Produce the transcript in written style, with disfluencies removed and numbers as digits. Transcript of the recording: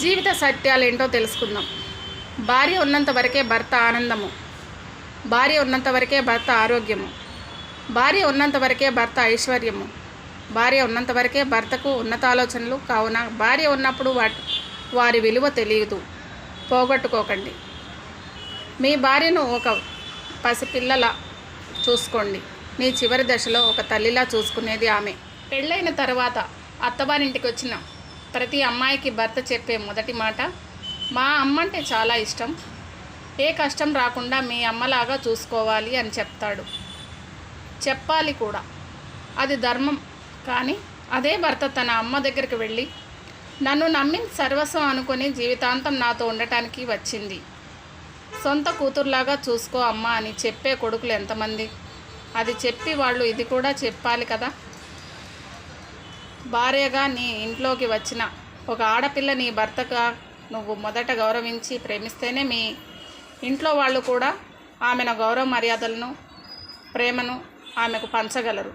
జీవిత సత్యాలు ఏంటో తెలుసుకుందాం. భార్య ఉన్నంత వరకే భర్త ఆనందము, భార్య ఉన్నంత వరకే భర్త ఆరోగ్యము, భార్య ఉన్నంత వరకే భర్త ఐశ్వర్యము, భార్య ఉన్నంత వరకే భర్తకు ఉన్నతాలోచనలు. కావున భార్య ఉన్నప్పుడు వారి విలువ తెలియదు, పోగొట్టుకోకండి. మీ భార్యను ఒక పసిపిల్లలా చూసుకోండి. మీ చివరి దశలో ఒక తల్లిలా చూసుకునేది ఆమె. పెళ్ళైన తర్వాత అత్తవారింటికి వచ్చిన ప్రతి అమ్మాయికి భర్త చెప్పే మొదటి మాట, మా అమ్మ అంటే చాలా ఇష్టం, ఏ కష్టం రాకుండా మీ అమ్మలాగా చూసుకోవాలి అని చెప్తాడు. చెప్పాలి కూడా, అది ధర్మం. కానీ అదే భర్త తన అమ్మ దగ్గరికి వెళ్ళి, నన్ను నమ్మి సర్వస్వం అనుకొని జీవితాంతం నాతో ఉండటానికి వచ్చింది, సొంత కూతురులాగా చూసుకో అమ్మ అని చెప్పే కొడుకులు ఎంతమంది? అది చెప్పి వాళ్ళు ఇది కూడా చెప్పాలి కదా. భార్యగా నీ ఇంట్లోకి వచ్చిన ఒక ఆడపిల్ల నీ భర్తగా నువ్వు మొదట గౌరవించి ప్రేమిస్తేనే మీ ఇంట్లో వాళ్ళు కూడా ఆమెను గౌరవ మర్యాదలను, ప్రేమను ఆమెకు పంచగలరు.